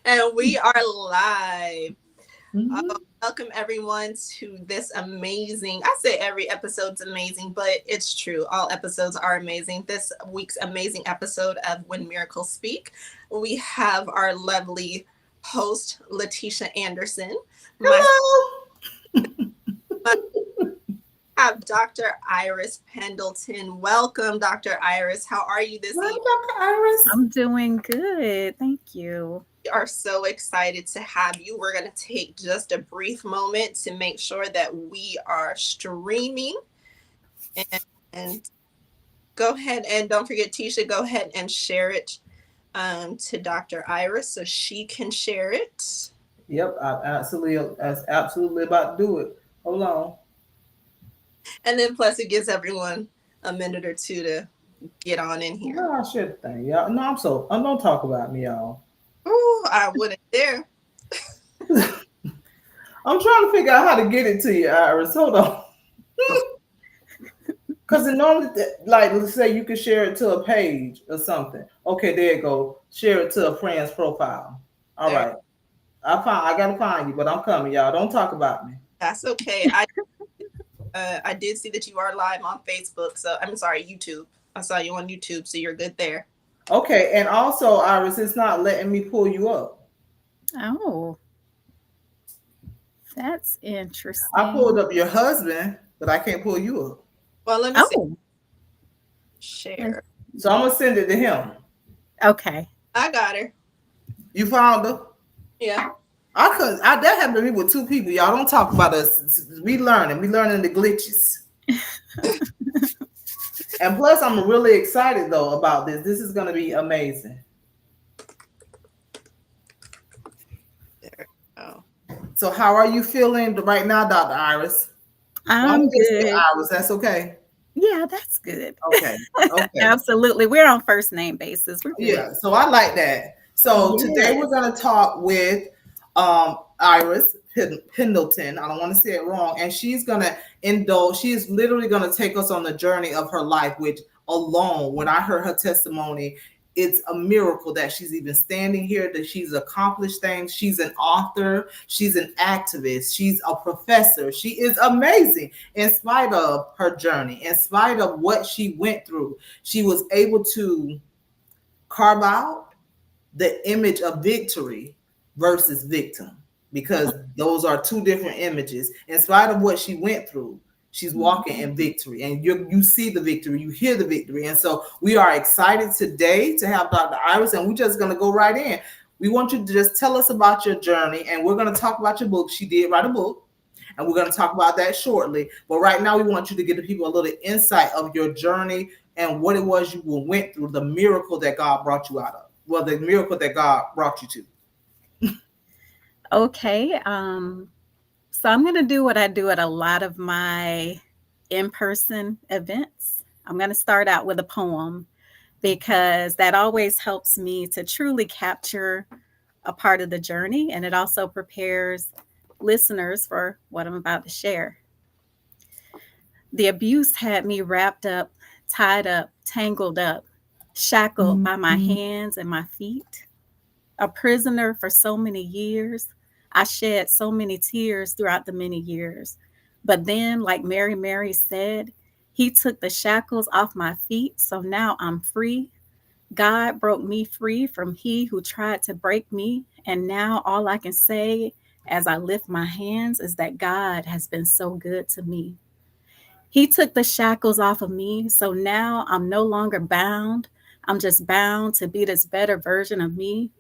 And we are live. Mhm. Welcome everyone to this amazing. I say every episode's amazing, but it's true. All episodes are amazing. This week's amazing episode of When Miracles Speak. We have our lovely host, Letitia Anderson. My, Hello. my have Dr. Iris Pendleton. Welcome, Dr. Iris. How are you this Hi, evening? Dr. Iris. I'm doing good. Thank you. We are so excited to have you. We're going to take just a brief moment to make sure that we are streaming and go ahead and don't forget, Tisha, go ahead and share it to Dr. Iris so she can share it. Yep, I was absolutely about to do it. Hold on. And then plus it gives everyone a minute or two to get on in here. No, I should think, y'all. No, I don't talk about me, y'all. Oh, I wouldn't dare. I'm trying to figure out how to get it to you, Iris. Hold on. Because it normally, like, let's say you could share it to a page or something. Okay, there you go. Share it to a friend's profile. All There. right. I gotta find you, but I'm coming, y'all. Don't talk about me. That's okay. I did see that you are live on Facebook. So I'm sorry, YouTube. I saw you on YouTube, so you're good there. Okay, and also, Iris, it's not letting me pull you up. Oh, that's I pulled interesting. up your husband, but I can't pull you up. Well, let me see. Oh, let's Share. So I'm gonna send it to him. okay. I got her. You found her? Yeah. I couldn't. That happened to me with two people. Y'all don't talk about us. We learning. We learning the glitches. And plus, I'm really excited though about this. This is gonna be amazing. There. Oh. So, how are you feeling right now, Dr. Iris? Well, I'm I'm gonna just say good. Iris. That's okay. Yeah, that's good. Okay. Okay. Absolutely. We're on first name basis. We're good. Yeah. So I like that. So today Yes. we're gonna talk with Iris Pendleton. I don't want to say it wrong, and she's gonna indulge. She is literally gonna take us on the journey of her life, which alone, when I heard her testimony, it's a miracle that she's even standing here, that she's accomplished things. She's an author, she's an activist, she's a professor. She is amazing in spite of her journey, in spite of what she went through. She was able to carve out the image of victory versus victim, because those are two different images. In spite of what she went through, she's walking in victory, and you see the victory, you hear the victory. And so we are excited today to have Dr. Iris, and we're just going to go right in. We want you to just tell us about your journey, and we're going to talk about your book. She did write a book, and we're going to talk about that shortly. But right now, we want you to give the people a little insight of your journey and what it was you went through, the miracle that God brought you out of. Well, the miracle that God brought you to. Okay. So I'm going to do what I do at a lot of my in person events. I'm going to start out with a poem because that always helps me to truly capture a part of the journey. And it also prepares listeners for what I'm about to share. The abuse had me wrapped up, tied up, tangled up, shackled by my hands and my feet. A prisoner for so many years, I shed so many tears throughout the many years. But then, like Mary said, he took the shackles off my feet, so now I'm free. God broke me free from he who tried to break me. And now all I can say as I lift my hands is that God has been so good to me. He took the shackles off of me, so now I'm no longer bound. I'm just bound to be this better version of me,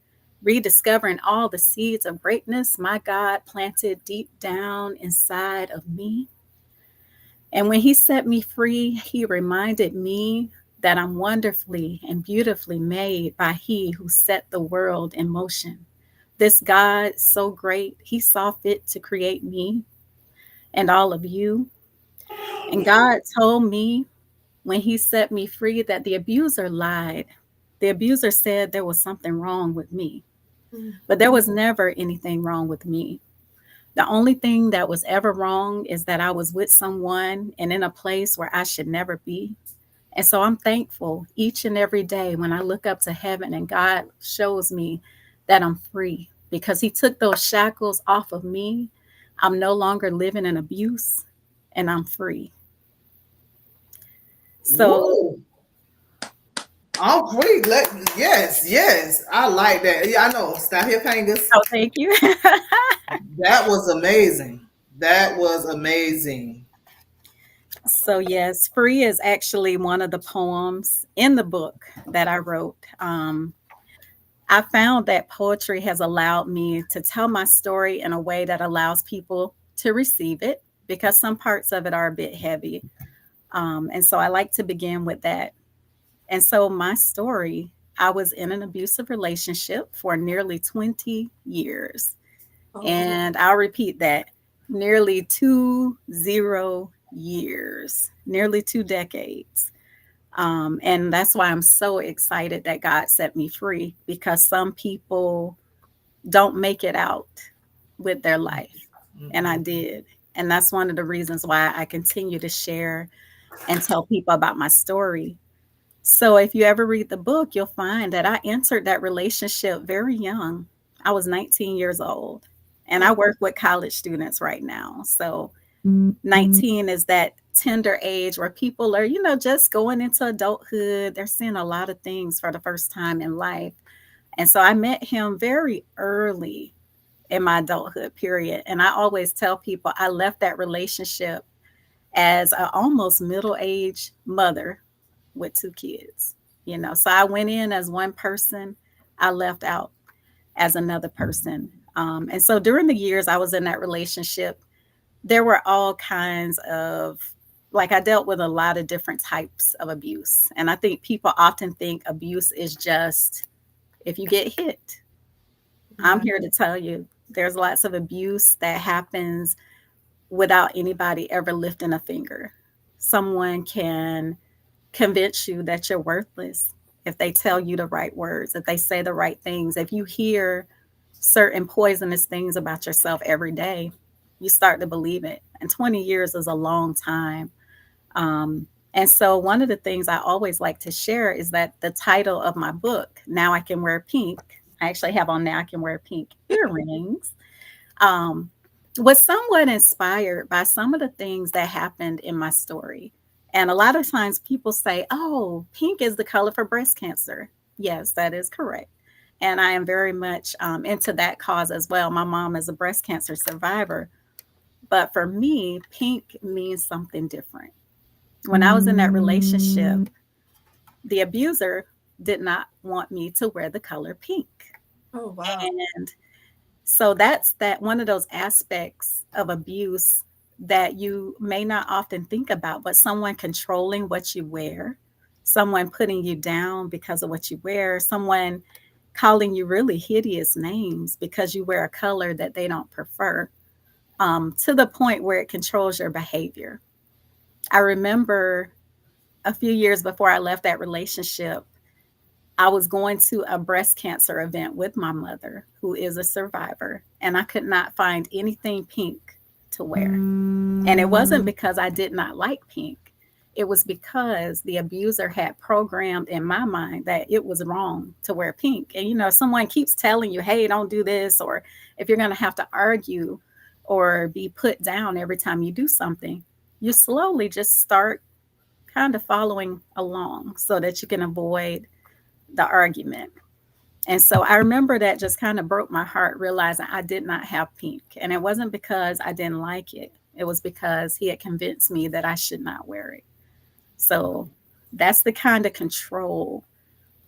rediscovering all the seeds of greatness my God planted deep down inside of me. And when He set me free, He reminded me that I'm wonderfully and beautifully made by He who set the world in motion. This God, so great, He saw fit to create me and all of you. And God told me when He set me free that the abuser lied. The abuser said there was something wrong with me, but there was never anything wrong with me. The only thing that was ever wrong is that I was with someone and in a place where I should never be. And so I'm thankful each and every day when I look up to heaven and God shows me that I'm free because he took those shackles off of me. I'm no longer living in abuse and I'm free. So, Woo! I'm free. Yes, yes. I like that. Yeah, I know. Stop your fingers. oh, thank you. That was amazing. That was amazing. So, yes, free is actually one of the poems in the book that I wrote. I found that poetry has allowed me to tell my story in a way that allows people to receive it because some parts of it are a bit heavy. And so I like to begin with that. And so, my story, I was in an abusive relationship for nearly 20 years. Oh, And I'll repeat that, nearly 20 years, nearly 2 decades. And that's why I'm so excited that God set me free because some people don't make it out with their life. And I Mhm. did. And that's one of the reasons why I continue to share and tell people about my story. So if you ever read the book, you'll find that I entered that relationship very young. I was 19 years old and I oh, work with college students right now. So 19 is that tender age where people are, just going into adulthood. They're seeing a lot of things for the first time in life. And so I met him very early in my adulthood period. And I always tell people I left that relationship as an almost middle-aged mother with 2 kids. So I went in as one person, I left out as another person. And so during the years I was in that relationship, there were all kinds of, like, I dealt with a lot of different types of abuse. And I think people often think abuse is just if you get hit. I'm yeah. here to tell you there's lots of abuse that happens without anybody ever lifting a finger. Someone can convince you that you're worthless if they tell you the right words, if they say the right things, if you hear certain poisonous things about yourself every day, you start to believe it. And 20 years is a long time. And so, one of the things I always like to share is that the title of my book, Now I Can Wear Pink, I actually have on Now I Can Wear Pink earrings, um, was somewhat inspired by some of the things that happened in my story. And a lot of times people say, oh, pink is the color for breast cancer. Yes, that is correct. And I am very much into that cause as well. My mom is a breast cancer survivor. But for me, pink means something different. When I was in that relationship, the abuser did not want me to wear the color pink. Oh, wow. And so that's that one of those aspects of abuse that you may not often think about, but someone controlling what you wear, someone putting you down because of what you wear, someone calling you really hideous names because you wear a color that they don't prefer, to the point where it controls your behavior. I remember a few years before I left that relationship, I was going to a breast cancer event with my mother, who is a survivor, and I could not find anything pink to wear. And it wasn't because I did not like pink. It was because the abuser had programmed in my mind that it was wrong to wear pink. And, someone keeps telling you, hey, don't do this, or if you're going to have to argue or be put down every time you do something, you slowly just start kind of following along so that you can avoid the argument. And so I remember that just kind of broke my heart, realizing I did not have pink. And it wasn't because I didn't like it, it was because he had convinced me that I should not wear it. So that's the kind of control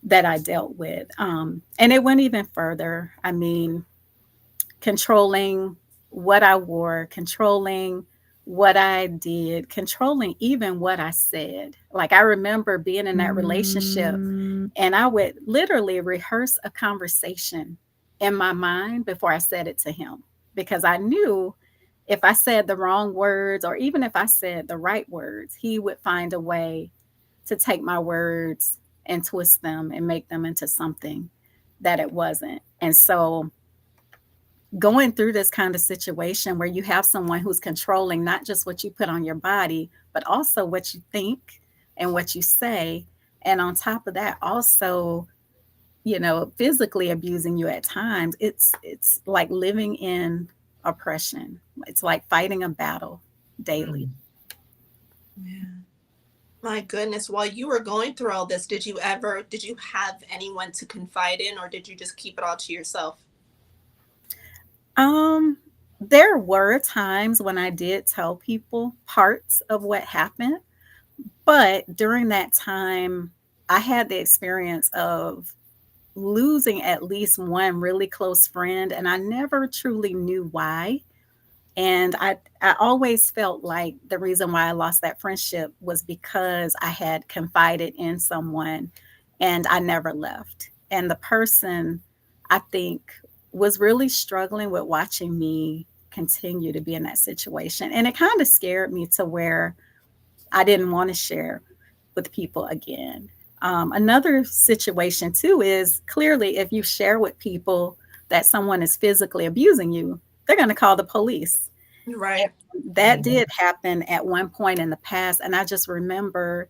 that I dealt with. And it went even further. I mean, controlling what I wore, controlling what I did, controlling even what I said. Like, I remember being in that relationship and I would literally rehearse a conversation in my mind before I said it to him because I knew if I said the wrong words or even if I said the right words, he would find a way to take my words and twist them and make them into something that it wasn't. And so going through this kind of situation where you have someone who's controlling not just what you put on your body, but also what you think and what you say. And on top of that, also, physically abusing you at times, it's like living in oppression. It's like fighting a battle daily. Mm. Yeah. My goodness, while you were going through all this, did you have anyone to confide in, or did you just keep it all to yourself? Um, there were times when I did tell people parts of what happened, but during that time, I had the experience of losing at least one really close friend, and I never truly knew why. And I always felt like the reason why I lost that friendship was because I had confided in someone and I never left. And the person, I think, was really struggling with watching me continue to be in that situation. And it kind of scared me to where I didn't want to share with people again. Another situation, too, is clearly if you share with people that someone is physically abusing you, they're going to call the police. Right. That did happen at one point in the past. And I just remember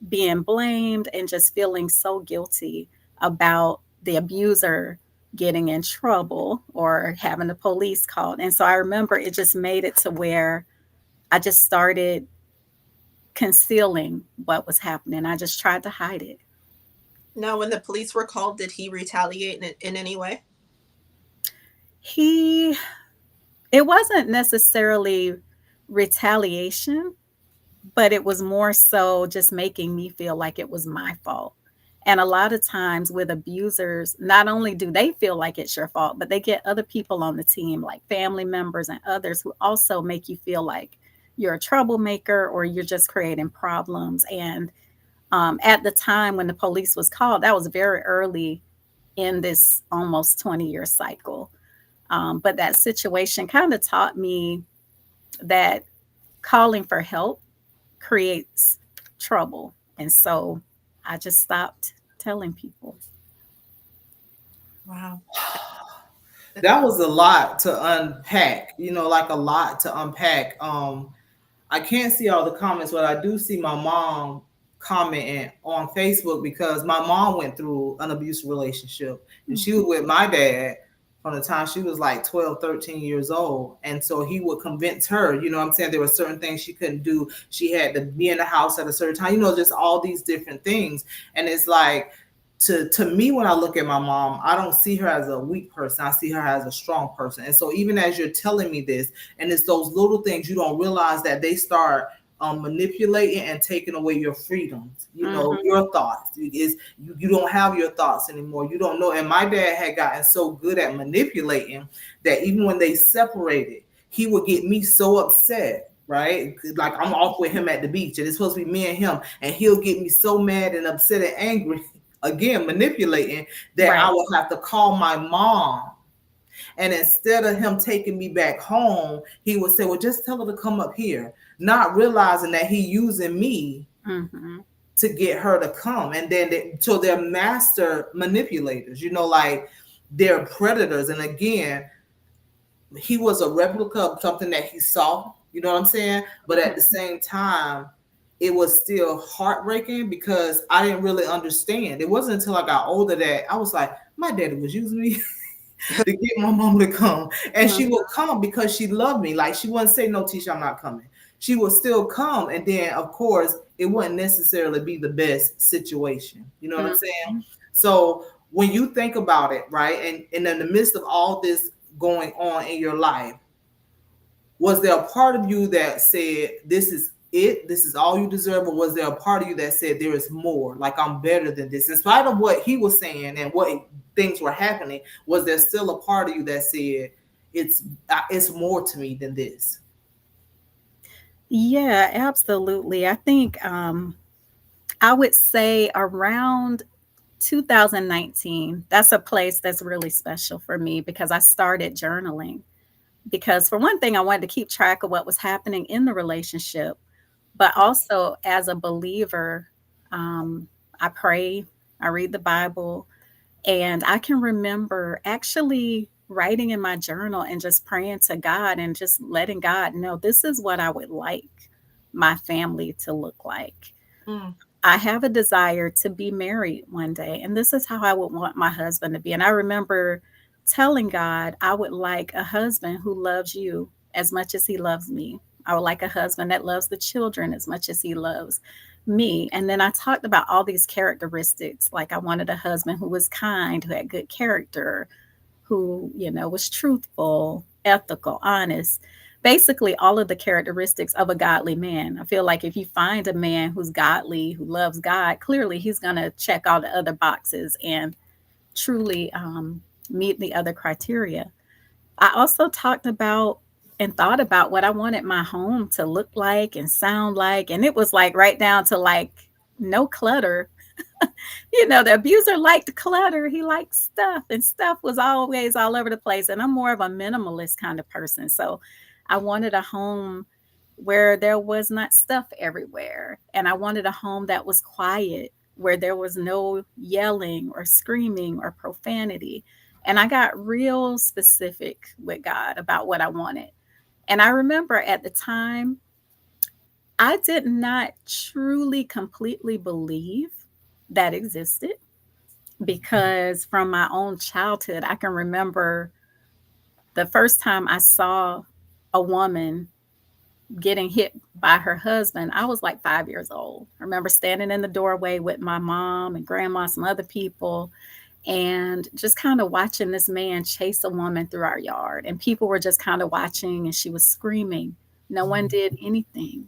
being blamed and just feeling so guilty about the abuser getting in trouble or having the police called. And so I remember it just made it to where I just started concealing what was happening. I just tried to hide it. Now, when the police were called, did he retaliate in any way? He, it wasn't necessarily retaliation, but it was more so just making me feel like it was my fault. And a lot of times with abusers, not only do they feel like it's your fault, but they get other people on the team, like family members and others, who also make you feel like you're a troublemaker or you're just creating problems. And at the time when the police was called, that was very early in this almost 20-year cycle. But that situation kind of taught me that calling for help creates trouble. And so I just stopped telling people. Wow. That was a lot to unpack, like a lot to unpack. I can't see all the comments, but I do see my mom commenting on Facebook because my mom went through an abusive relationship and she was with my dad from the time she was like 12, 13 years old. And so he would convince her, what I'm saying? There were certain things she couldn't do. She had to be in the house at a certain time, just all these different things. And it's like, to me, when I look at my mom, I don't see her as a weak person. I see her as a strong person. And so even as you're telling me this, and it's those little things you don't realize that they start manipulating and taking away your freedoms, your thoughts. You don't have your thoughts anymore. You don't know. And my dad had gotten so good at manipulating that even when they separated, he would get me so upset, right? Like I'm off with him at the beach and it's supposed to be me and him, and he'll get me so mad and upset and angry, again manipulating, that I Right. would have to call my mom. And instead of him taking me back home, he would say, well, just tell her to come up here, not realizing that he using me Mm-hmm. to get her to come. And then so they're master manipulators, like they're predators. And again, he was a replica of something that he saw, you know what I'm saying? But at the same time, it was still heartbreaking because I didn't really understand. It wasn't until I got older that I was like, my daddy was using me to get my mom to come. And she would come because she loved me. Like she wouldn't say, no, Tisha, I'm not coming. She would still come. And then, of course, it wouldn't necessarily be the best situation. You know what I'm saying? Mm-hmm. So when you think about it, right, and in the midst of all this going on in your life, was there a part of you that said, this is it, this is all you deserve? Or was there a part of you that said, there is more, like I'm better than this? In spite of what he was saying and what things were happening, was there still a part of you that said, it's more to me than this? Yeah, absolutely. I think I would say around 2019, that's a place that's really special for me because I started journaling. Because, for one thing, I wanted to keep track of what was happening in the relationship, but also as a believer, I pray, I read the Bible, and I can remember actually writing in my journal and just praying to God and just letting God know this is what I would like my family to look like. Mm. I have a desire to be married one day, and this is how I would want my husband to be. And I remember telling God, I would like a husband who loves you as much as he loves me. I would like a husband that loves the children as much as he loves me. And then I talked about all these characteristics. Like I wanted a husband who was kind, who had good character, who, was truthful, ethical, honest. Basically, all of the characteristics of a godly man. I feel like if you find a man who's godly, who loves God, clearly he's going to check all the other boxes and truly meet the other criteria. I also talked about and thought about what I wanted my home to look like and sound like. And it was like right down to like no clutter. The abuser liked clutter. He liked stuff, and stuff was always all over the place. And I'm more of a minimalist kind of person. So I wanted a home where there was not stuff everywhere. And I wanted a home that was quiet, where there was no yelling or screaming or profanity. And I got real specific with God about what I wanted. And I remember at the time, I did not truly completely believe that existed, because from my own childhood, I can remember the first time I saw a woman getting hit by her husband. I was like 5 years old. I remember standing in the doorway with my mom and grandma, some other people, and just kind of watching this man chase a woman through our yard. And people were just kind of watching, and she was screaming. No one did anything.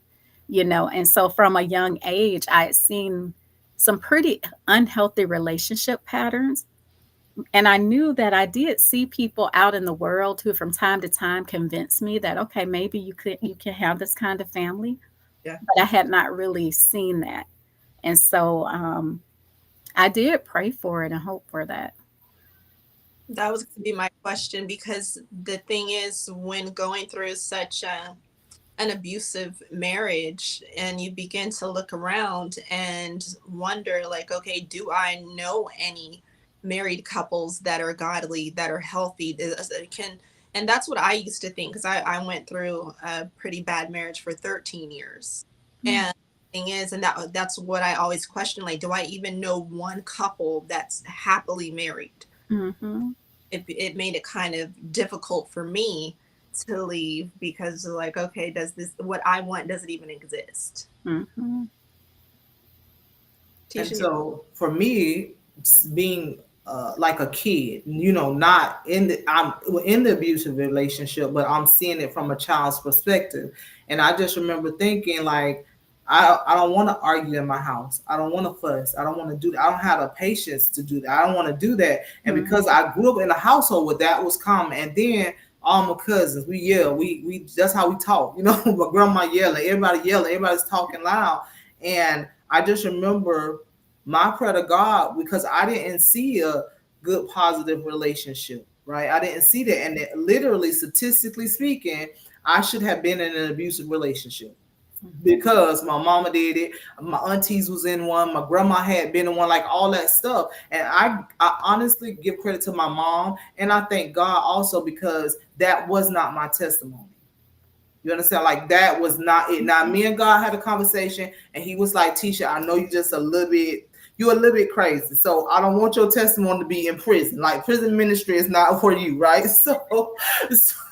And so from a young age, I had seen some pretty unhealthy relationship patterns. And I knew that I did see people out in the world who from time to time convinced me that, okay, maybe you can have this kind of family. Yeah. But I had not really seen that. And so I did pray for it and hope for that. That was going to be my question, because the thing is, when going through such an abusive marriage, and you begin to look around and wonder, like, okay, do I know any married couples that are godly, that are healthy, and that's what I used to think, because I went through a pretty bad marriage for 13 years. And the thing is, and that's what I always question, like, do I even know one couple that's happily married? Mm-hmm. It made it kind of difficult for me to leave, because like, okay, does this, what I want, does it even exist? Mm-hmm. And so for me, being like a kid, not I'm in the abusive relationship, but I'm seeing it from a child's perspective. And I just remember thinking, like, I don't want to argue in my house. I don't want to fuss. I don't want to do that. I don't have the patience to do that. I don't want to do that. And because I grew up in a household where that was common, and then all my cousins, we yell. We that's how we talk. My grandma yelling, everybody's talking loud. And I just remember my prayer to God, because I didn't see a good positive relationship, right? I didn't see that. And literally, statistically speaking, I should have been in an abusive relationship, because my mama did it, my aunties was in one, my grandma had been in one, like all that stuff. And I honestly give credit to my mom, and I thank God also, because that was not my testimony. You understand? Like, that was not it. Now, me and God had a conversation, and he was like, Tisha, I know you're a little bit crazy. So I don't want your testimony to be in prison. Like, prison ministry is not for you, right? So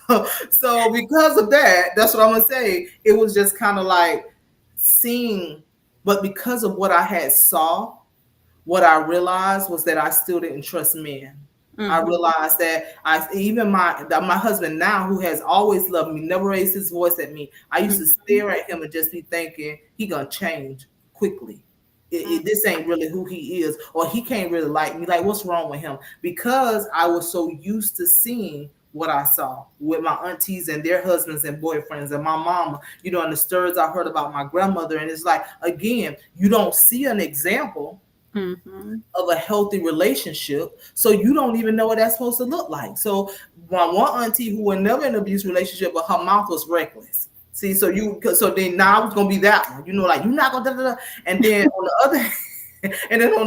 because of that, that's what I'm going to say. It was just kind of like seeing, but because of what I had saw, what I realized was that I still didn't trust men. Mm-hmm. I realized that my husband now, who has always loved me, never raised his voice at me. I used to stare at him and just be thinking, he gonna change quickly. This ain't really who he is, or he can't really like me. Like, what's wrong with him? Because I was so used to seeing what I saw with my aunties and their husbands and boyfriends, and my mama, and the stories I heard about my grandmother. And it's like, again, you don't see an example of a healthy relationship, so you don't even know what that's supposed to look like. So my one auntie, who was never in an abuse relationship, but her mouth was reckless. See, so then now it's gonna be that one, like, you're not gonna da-da-da. And then on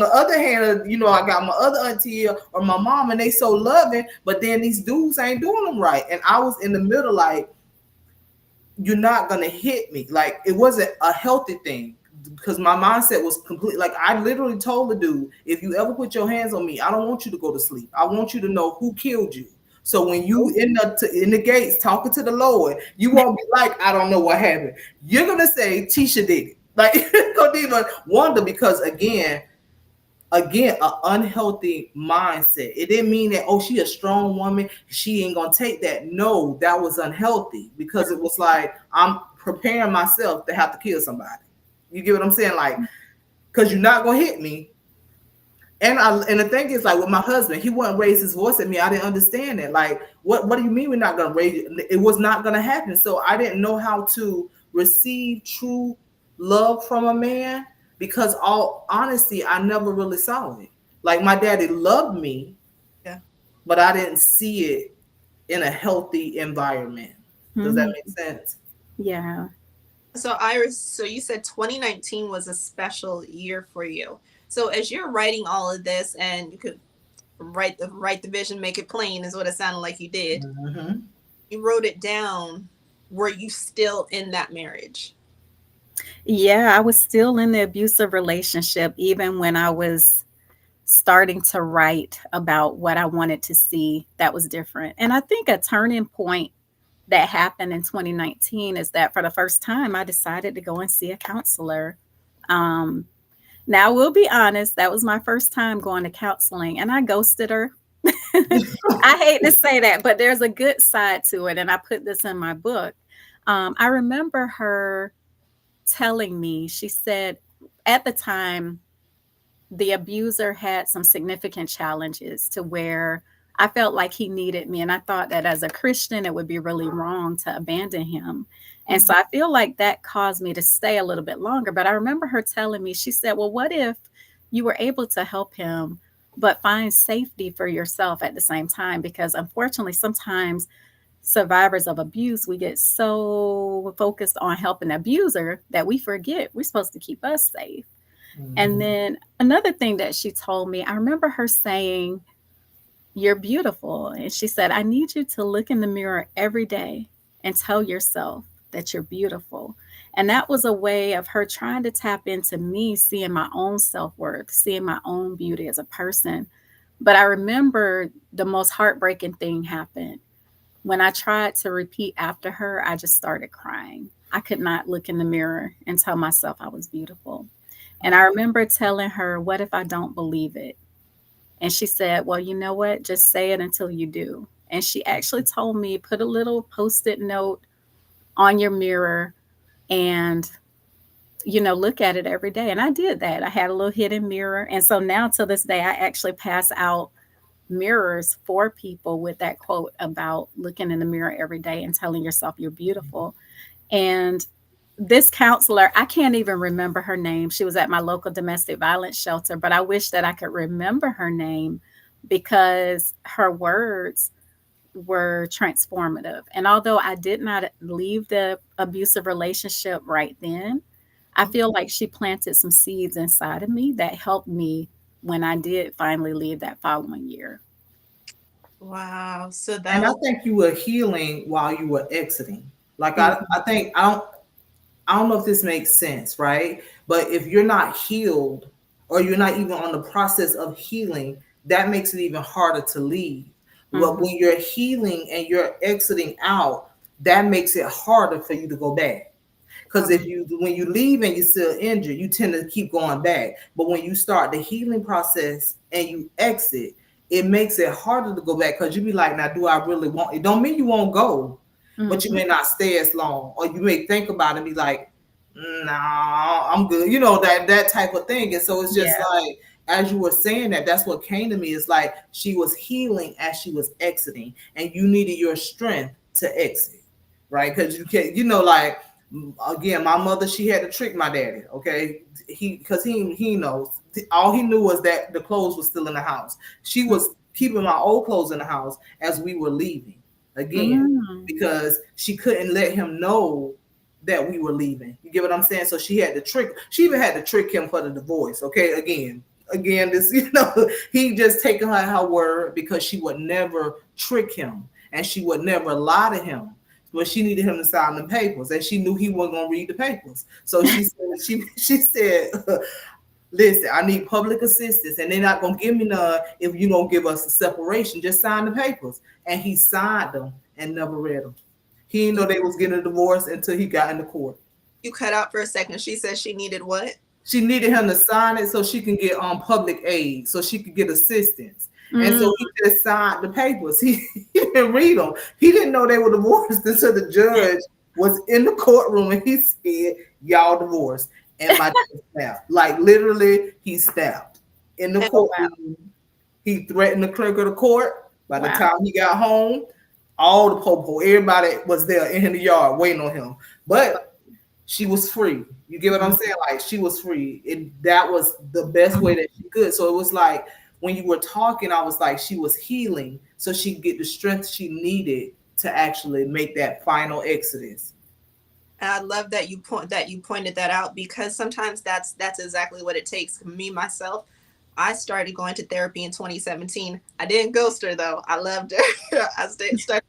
the other hand, I got my other auntie or my mom, and they so loving, but then these dudes ain't doing them right. And I was in the middle, like, you're not gonna hit me. Like, it wasn't a healthy thing. because my mindset was complete. Like I literally told the dude, if you ever put your hands on me, I don't want you to go to sleep. I want you to know who killed you. So when you in the gates talking to the Lord, you won't be like, I don't know what happened. You're gonna say Tisha did it. Like you don't even wonder, because again, an unhealthy mindset. It didn't mean that, oh, she a strong woman, she ain't gonna take that. No, that was unhealthy, because it was like I'm preparing myself to have to kill somebody. You get what I'm saying? Like, because you're not gonna hit me. And the thing is, like with my husband, he wouldn't raise his voice at me. I didn't understand it. Like, what do you mean we're not gonna raise it? It was not gonna happen. So I didn't know how to receive true love from a man, because all honesty, I never really saw it. Like my daddy loved me, Yeah. but I didn't see it in a healthy environment. Does that Mhm. make sense? Yeah. So Iris, so you said 2019 was a special year for you. So as you're writing all of this, and you could write the vision, make it plain, is what it sounded like you did. Mm-hmm. You wrote it down. Were you still in that marriage? Yeah, I was still in the abusive relationship even when I was starting to write about what I wanted to see that was different. And I think a turning point that happened in 2019 is that for the first time, I decided to go and see a counselor. Um, Now, we'll be honest, that was my first time going to counseling, and I ghosted her. I hate to say that, but there's a good side to it, and I put this in my book. I remember her telling me, she said at the time, the abuser had some significant challenges to where I felt like he needed me. And I thought that as a Christian, it would be really wrong to abandon him. And so I feel like that caused me to stay a little bit longer. But I remember her telling me, she said, well, what if you were able to help him, but find safety for yourself at the same time? Because unfortunately, sometimes survivors of abuse, we get so focused on helping the abuser that we forget we're supposed to keep us safe. And Mm-hmm. then another thing that she told me, I remember her saying, you're beautiful. And she said, I need you to look in the mirror every day and tell yourself that you're beautiful. And that was a way of her trying to tap into me, seeing my own self worth, seeing my own beauty as a person. But I remember the most heartbreaking thing happened. When I tried to repeat after her, I just started crying. I could not look in the mirror and tell myself I was beautiful. And I remember telling her, what if I don't believe it? And she said, well, you know what? Just say it until you do. And she actually told me, put a little post-it note on your mirror and, look at it every day. And I did that. I had a little hidden mirror. And so now to this day, I actually pass out mirrors for people with that quote about looking in the mirror every day and telling yourself you're beautiful. And this counselor, I can't even remember her name. She was at my local domestic violence shelter, but I wish that I could remember her name because her words were transformative. And although I did not leave the abusive relationship right then, I feel like she planted some seeds inside of me that helped me when I did finally leave that following year. Wow. So that And I was think you were healing while you were exiting. Like I Mhm. think I don't know if this makes sense, right? But if you're not healed, or you're not even on the process of healing, that makes it even harder to leave. But Mhm. when you're healing and you're exiting out, that makes it harder for you to go back. Because if you when you leave and you're still injured, you tend to keep going back. But when you start the healing process and you exit, it makes it harder to go back, because you be like, now do I really want it? Don't mean you won't go, but you Mhm. may not stay as long. Or you may think about it and be like, no, I'm good. You know, that type of thing. And so it's just Yeah. like, as you were saying that, that's what came to me. It's like she was healing as she was exiting, and you needed your strength to exit, right? Because you can't, like, again, my mother, she had to trick my daddy. Okay, because he knows, all he knew was that the clothes were still in the house. She was keeping my old clothes in the house as we were leaving, again, Mm. because she couldn't let him know that we were leaving. You get what I'm saying? So she had to trick. She even had to trick him for the divorce. Okay, again, this, he just taken her word, because she would never trick him and she would never lie to him. But she needed him to sign the papers, and she knew he wasn't gonna read the papers. So she said, she said, listen, I need public assistance, and they're not gonna give me none if you don't give us a separation. Just sign the papers. And he signed them and never read them. He didn't know they was getting a divorce until he got into court. You cut out for a second. She said she needed what? She needed him to sign it so she can get public aid, so she could get assistance. And Mm. so he just signed the papers. He didn't read them. He didn't know they were divorced until the judge was in the courtroom and he said, "Y'all divorced." And my dad snapped. Like literally, he snapped in the courtroom. He threatened the clerk of the court. By the time he got home, all the popo, everybody was there in the yard waiting on him. But she was free. You get what I'm saying? Like she was free. That was the best way that she could. So it was like when you were talking, I was like, she was healing so she could get the strength she needed to actually make that final exodus. And I love that you pointed that out, because sometimes that's exactly what it takes. Me myself, I started going to therapy in 2017. I didn't ghost her though. I loved her. I started a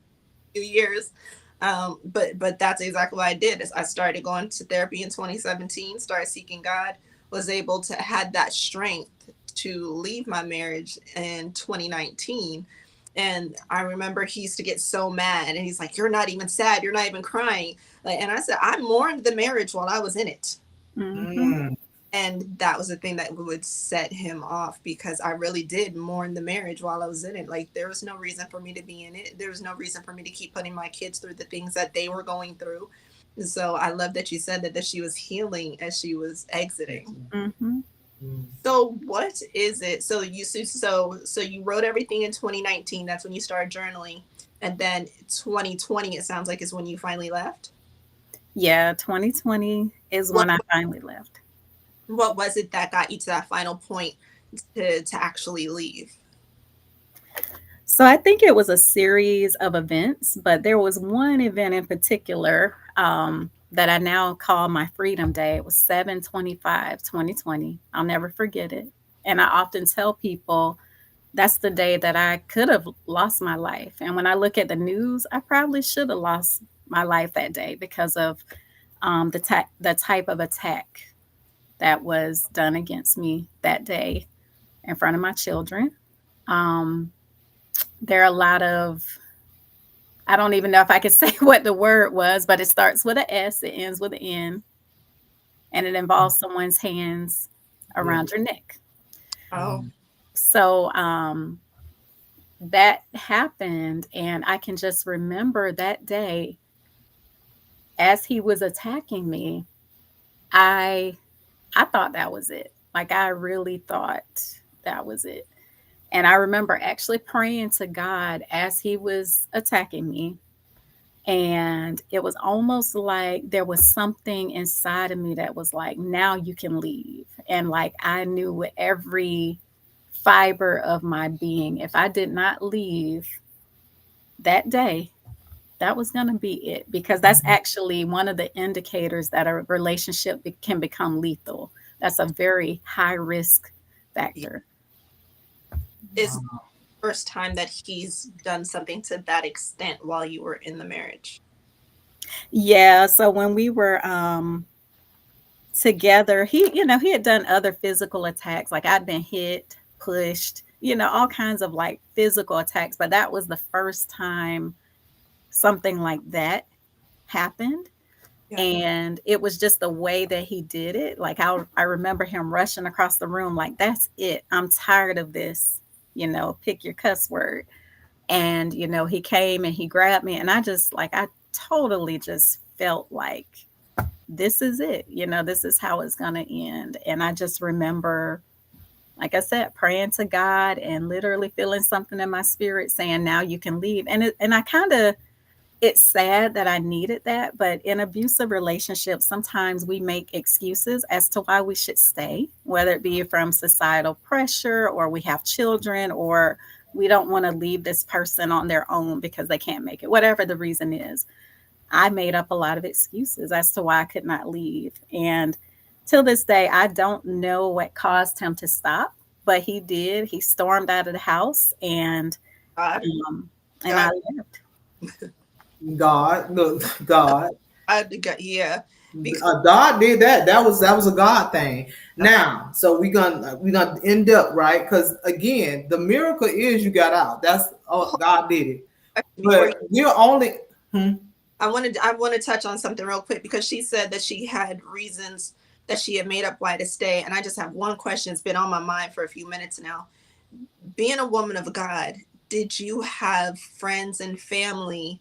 few years. But that's exactly what I did. Is I started going to therapy in 2017, started seeking God, was able to had that strength to leave my marriage in 2019. And I remember he used to get so mad and he's like, "You're not even sad, you're not even crying." And I said, "I mourned the marriage while I was in it." Mm-hmm. And that was the thing that would set him off, because I really did mourn the marriage while I was in it. Like there was no reason for me to be in it. There was no reason for me to keep putting my kids through the things that they were going through. So I love that you said that she was healing as she was exiting. Mm-hmm. So what is it? So you wrote everything in 2019. That's when you started journaling. And then 2020, it sounds like, is when you finally left. Yeah, 2020 is when I finally left. What was it that got you to that final point to actually leave? So I think it was a series of events, but there was one event in particular that I now call my Freedom Day. It was 7/25/2020. I'll never forget it. And I often tell people that's the day that I could have lost my life. And when I look at the news, I probably should have lost my life that day because of the type of attack that was done against me that day in front of my children. Um, there are a lot of, I don't even know if I can say what the word was, but it starts with an S, it ends with an N, and it involves someone's hands around your neck. Oh, So that happened, and I can just remember that day as he was attacking me. I thought that was it. Like I really thought that was it. And I remember actually praying to God as he was attacking me. And it was almost like there was something inside of me that was like, now you can leave. And like I knew with every fiber of my being, if I did not leave that day, that was going to be it, because that's actually one of the indicators that a relationship can become lethal. That's a very high risk factor. is the first time that he's done something to that extent while you were in the marriage? Yeah, so when we were together, he had done other physical attacks. Like I'd been hit, pushed, all kinds of like physical attacks, but that was the first time something like that happened. Yeah. And it was just the way that he did it. Like I remember him rushing across the room like, "That's it. I'm tired of this. Pick your cuss word." And, he came and he grabbed me, and I totally just felt like this is it. This is how it's going to end. And I just remember, like I said, praying to God and literally feeling something in my spirit saying, now you can leave. And it's sad that I needed that, but in abusive relationships, sometimes we make excuses as to why we should stay, whether it be from societal pressure, or we have children, or we don't want to leave this person on their own because they can't make it, whatever the reason is. I made up a lot of excuses as to why I could not leave. And till this day, I don't know what caused him to stop, but he did. He stormed out of the house, and I left. God, look, God. Yeah, because God did that. That was a God thing. Now, so we gonna end up right because again, the miracle is you got out. That's God did it. before But we're only. Hmm, I want to touch on something real quick because she said that she had reasons that she had made up why to stay, and I just have one question. It's been on my mind for a few minutes now. Being a woman of God, did you have friends and family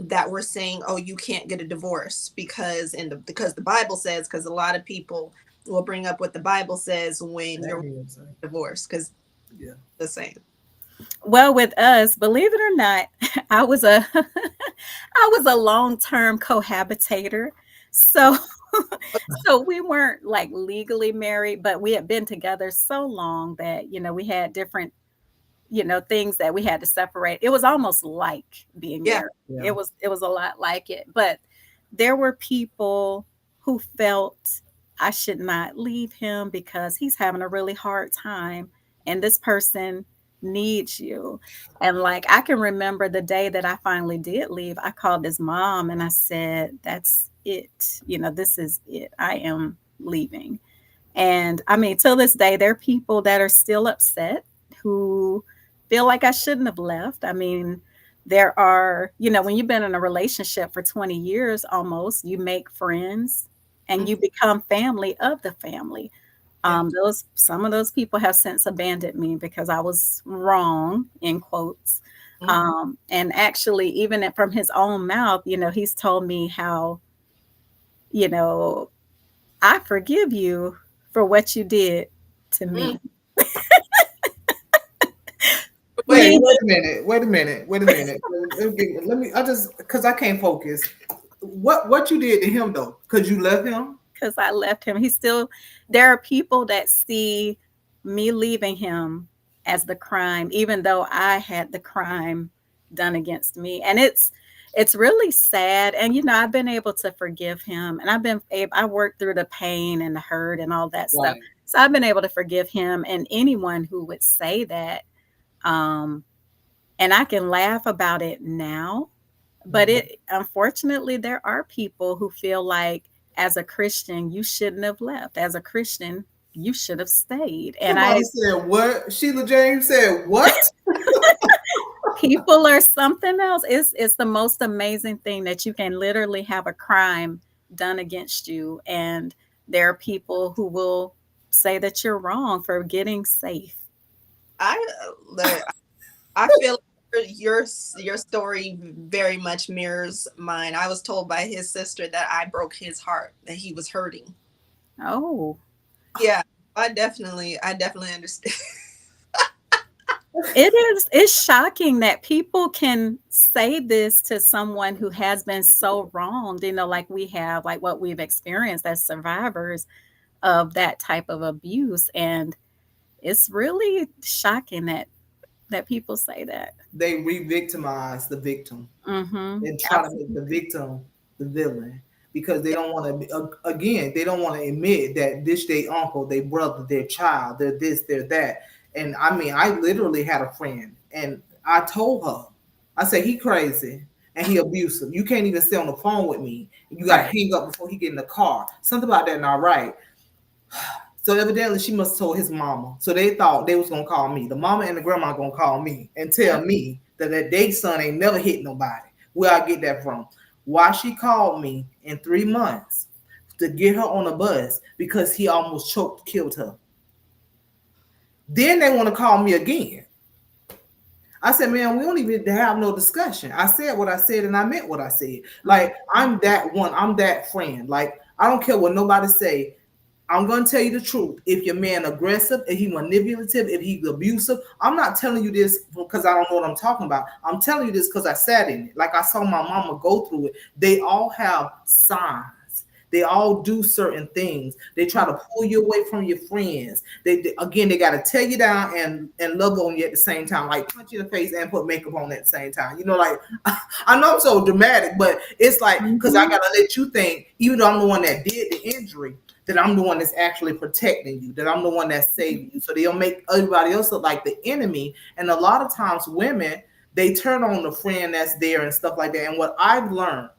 that were saying, "Oh, you can't get a divorce because the Bible says," because a lot of people will bring up what the Bible says when that you're means, divorced because yeah. the same. Well, with us, believe it or not, I was a I was a long-term cohabitator. So so we weren't like legally married, but we had been together so long that, we had different, things that we had to separate. It was almost like being Yeah. married. Yeah. It was a lot like it. But there were people who felt I should not leave him because he's having a really hard time and this person needs you. And like I can remember the day that I finally did leave, I called his mom and I said, "That's it. This is it. I am leaving." And I mean, till this day, there are people that are still upset who feel like I shouldn't have left. I mean, there are, when you've been in a relationship for 20 years almost, you make friends and Mhm. you become family of the family. Yeah. Those some of those people have since abandoned me because I was wrong in quotes. Mhm. And actually, even from his own mouth, he's told me how, you know, I forgive you for what you did to Mm. me. Wait, Meaning, wait a minute. Wait a minute. Wait a minute. Let me. I just because I can't focus. What you did to him though? Because you left him. because I left him, there are people that see me leaving him as the crime, even though I had the crime done against me. And it's really sad. And I've been able to forgive him, and I worked through the pain and the hurt and all that stuff. Right. So I've been able to forgive him. And anyone who would say that, um, and I can laugh about it now, but Mhm. it unfortunately there are people who feel like as a Christian you shouldn't have left. As a Christian, you should have stayed. And Somebody said what? Sheila James said what? people are something else. It's the most amazing thing that you can literally have a crime done against you, and there are people who will say that you're wrong for getting safe. I look, I feel like your story very much mirrors mine. I was told by his sister that I broke his heart, that he was hurting. Oh, Yeah, I definitely understand. it's shocking that people can say this to someone who has been so wronged, like we have, like what we've experienced as survivors of that type of abuse. And it's really shocking that people say that. They re-victimize the victim and try to make the Absolutely. victim the villain because they don't want to. Again, they don't want to admit that this their uncle, their brother, their child, they're this, they're that. And I mean, I literally had a friend, and I told her, I said he crazy and he abusive. You can't even stay on the phone with me. You got to Right. hang up before he get in the car. Something about that not right. So evidently she must have told his mama. So they thought they was gonna call me. The mama and the grandma gonna call me and Yeah. tell me that their son ain't never hit nobody. Where I get that from? Why she called me in 3 months to get her on a bus because he almost choked, killed her. Then they want to call me again. I said, man, we don't even have no discussion. I said what I said and I meant what I said. Like I'm that one. I'm that friend. Like I don't care what nobody say. I'm going to tell you the truth. If your man aggressive, if he manipulative, if he's abusive, I'm not telling you this because I don't know what I'm talking about. I'm telling you this because I sat in it. Like I saw my mama go through it. They all have signs. They all do certain things. They try to pull you away from your friends. Again, they got to tear you down and love on you at the same time, like punch you in the face and put makeup on at the same time. Like I know I'm so dramatic, but it's like because I Mhm. got to let you think, even though I'm the one that did the injury, that I'm the one that's actually protecting you, that I'm the one that's saving you. So they'll make everybody else look like the enemy. And a lot of times women, they turn on the friend that's there and stuff like that. And what I've learned,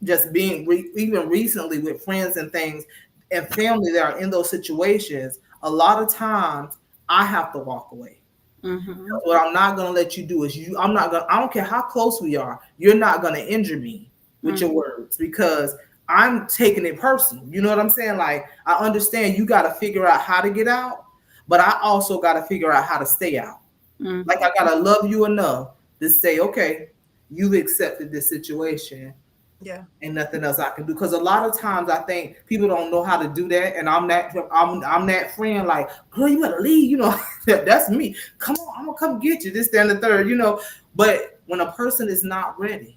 just being even recently with friends and things and family that are in those situations, a lot of times I have to walk away. Mm-hmm. What I'm not gonna let you do is I'm not gonna. I don't care how close we are. You're not gonna injure me with your Mm-hmm. words because I'm taking it personal. You know what I'm saying? Like I understand you got to figure out how to get out, but I also got to figure out how to stay out. Like I gotta love you enough to say, okay, you've accepted this situation Yeah. and nothing else I can do. Because a lot of times I think people don't know how to do that, and I'm that friend like, girl, you better leave. You know, that's me. Come on, I'm gonna come get you. This, that, and the third. You know, but when a person is not ready,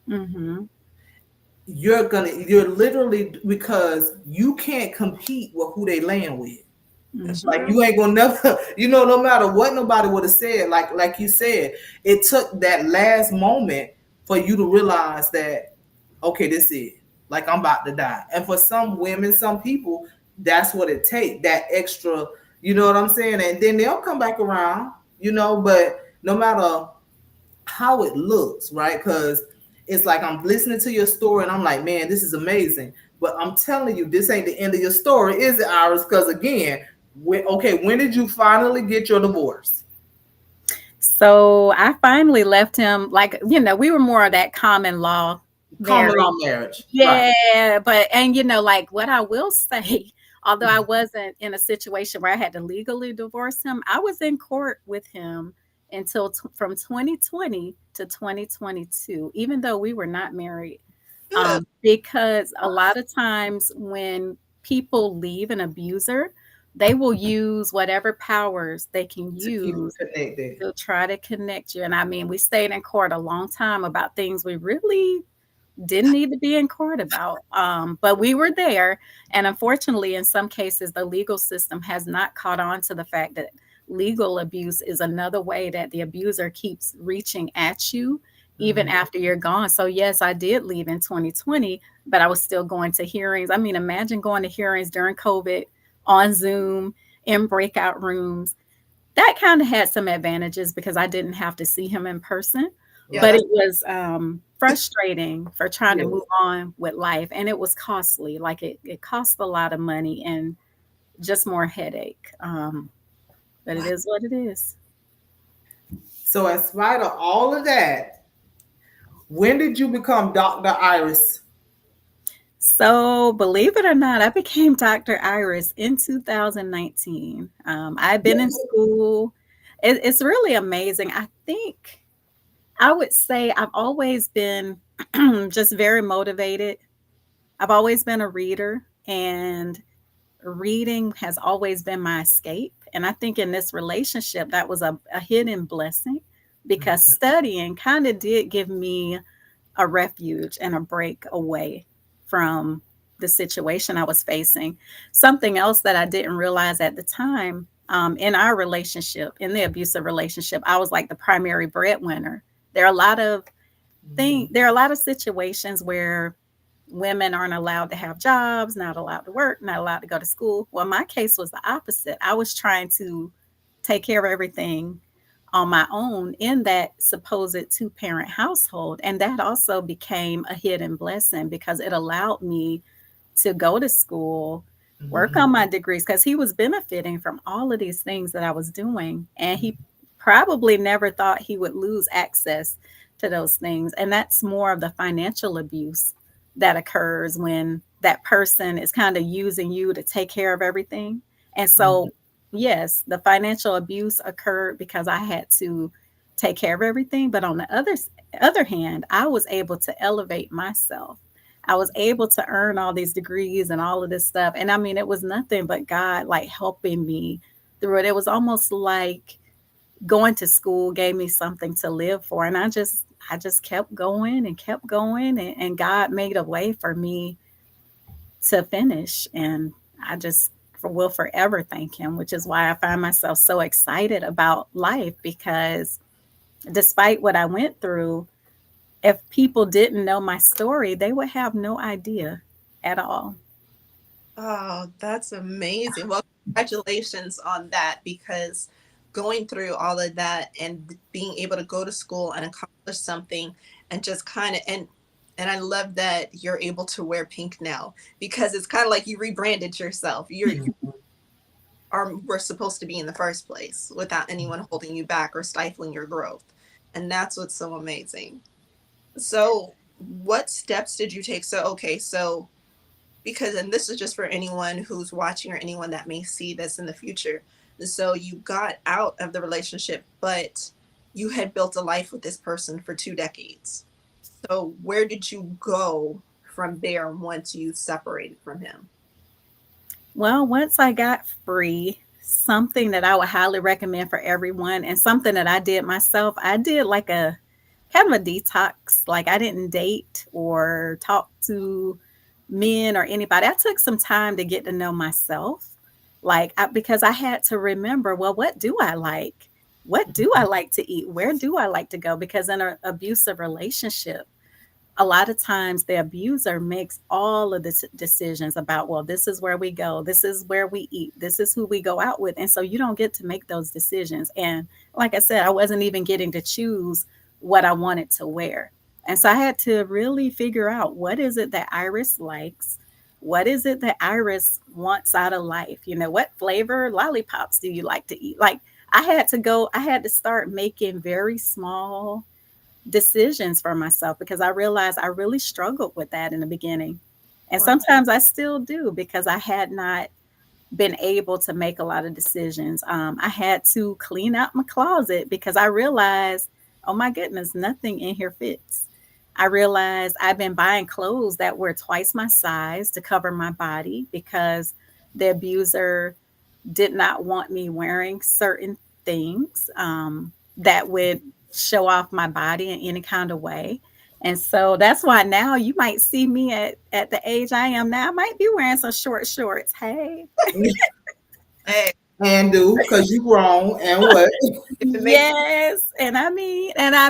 Mm-hmm. you're literally because you can't compete with who they land with. That's Mm-hmm. Like true. you ain't gonna never, you know, no matter what nobody would have said, like you said, it took that last moment for you to realize that, okay, this is it. Like I'm about to die. And for some women, some people, that's what it takes, that extra, you know what I'm saying? And then they'll come back around, you know, but no matter how it looks, right? Because it's like I'm listening to your story and I'm like, man, this is amazing. But I'm telling you, this ain't the end of your story, is it, Iris? Because again, when did you finally get your divorce? So I finally left him. Like, we were more of that common law Common marriage. law marriage, right? Yeah, but and like what I will say, although I wasn't in a situation where I had to legally divorce him, I was in court with him until from 2020 to 2022, even though we were not married. Good. Because a lot of times when people leave an abuser, they will use whatever powers they can To keep use it connected. to try to connect you. And I mean, we stayed in court a long time about things we really didn't need to be in court about. But we were there. And unfortunately, in some cases, the legal system has not caught on to the fact that legal abuse is another way that the abuser keeps reaching at you even Mhm. after you're gone. So, yes, I did leave in 2020, but I was still going to hearings. I mean, imagine going to hearings during COVID on Zoom in breakout rooms. That kind of had some advantages because I didn't have to see him in person, Yeah, but Right. that's it was frustrating for trying to Yes. move on with life, and it was costly. Like it cost a lot of money and just more headache. But it is what it is. So, in spite of all of that, when did you become Dr. Iris? So, believe it or not, I became Dr. Iris in 2019. I've been in school. It's really amazing. I think I would say I've always been just very motivated. I've always been a reader, and reading has always been my escape. And I think in this relationship, that was a hidden blessing because studying kind of did give me a refuge and a break away from the situation I was facing. Something else that I didn't realize at the time, in our relationship, in the abusive relationship, I was like the primary breadwinner. There are a lot of there are a lot of situations where women aren't allowed to have jobs, not allowed to work, not allowed to go to school. Well, my case was the opposite. I was trying to take care of everything on my own in that supposed two parent household. And that also became a hidden blessing because it allowed me to go to school, work Mhm. on my degrees, because he was benefiting from all of these things that I was doing. And he probably never thought he would lose access to those things. And that's more of the financial abuse that occurs when that person is kind of using you to take care of everything. And Mhm. so, yes, the financial abuse occurred because I had to take care of everything. But on the other hand, I was able to elevate myself. I was able to earn all these degrees and all of this stuff. And I mean, it was nothing but God like helping me through it. It was almost like going to school gave me something to live for. And I just kept going and kept going and God made a way for me to finish. And I just will forever thank him, which is why I find myself so excited about life because despite what I went through, if people didn't know my story, they would have no idea at all. Oh, that's amazing. Well, congratulations on that because going through all of that and being able to go to school and accomplish something and just kind of and I love that you're able to wear pink now because it's kind of like you rebranded yourself. You are were supposed to be in the first place without anyone holding you back or stifling your growth. And that's what's so amazing. So, what steps did you take? So, okay, so because, and this is just for anyone who's watching or anyone that may see this in the future. So, you got out of the relationship, but you had built a life with this person for 2 decades. So, where did you go from there once you separated from him? Well, once I got free, something that I would highly recommend for everyone and something that I did myself, I did like a kind of a detox. Like I didn't date or talk to men or anybody. I took some time to get to know myself. Because I had to remember, well, what do I like? What do I like to eat? Where do I like to go? Because in an abusive relationship, a lot of times the abuser makes all of the decisions about, well, this is where we go, this is where we eat, this is who we go out with, and so you don't get to make those decisions. And like I said, I wasn't even getting to choose what I wanted to wear. And so I had to really figure out, what is it that Iris likes, what is it that Iris wants out of life, what flavor lollipops do you like to eat. Like, I had to start making very small decisions for myself because I realized I really struggled with that in the beginning. And Wow. sometimes I still do because I had not been able to make a lot of decisions. I had to clean out my closet because I realized, oh my goodness, nothing in here fits. I realized I've been buying clothes that were twice my size to cover my body because the abuser did not want me wearing certain things that would show off my body in any kind of way. And so that's why now you might see me at the age I am now. I might be wearing some short shorts. Hey. Hey, And do because you grown and what? if it makes Yes. And I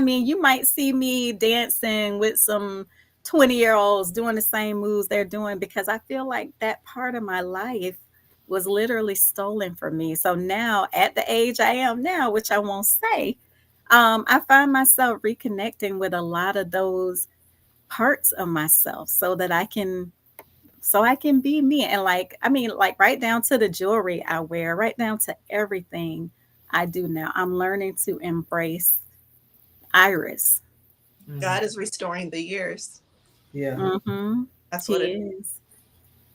mean, you might see me dancing with some 20-year-olds doing the same moves they're doing because I feel like that part of my life was literally stolen from me. So now, at the age I am now, which I won't say, I find myself reconnecting with a lot of those parts of myself so I can be me. And like, I mean, like right down to the jewelry I wear, right down to everything I do now. I'm learning to embrace Iris. Mm, God is restoring the years. yeah. Mm-hmm. That's what He it is.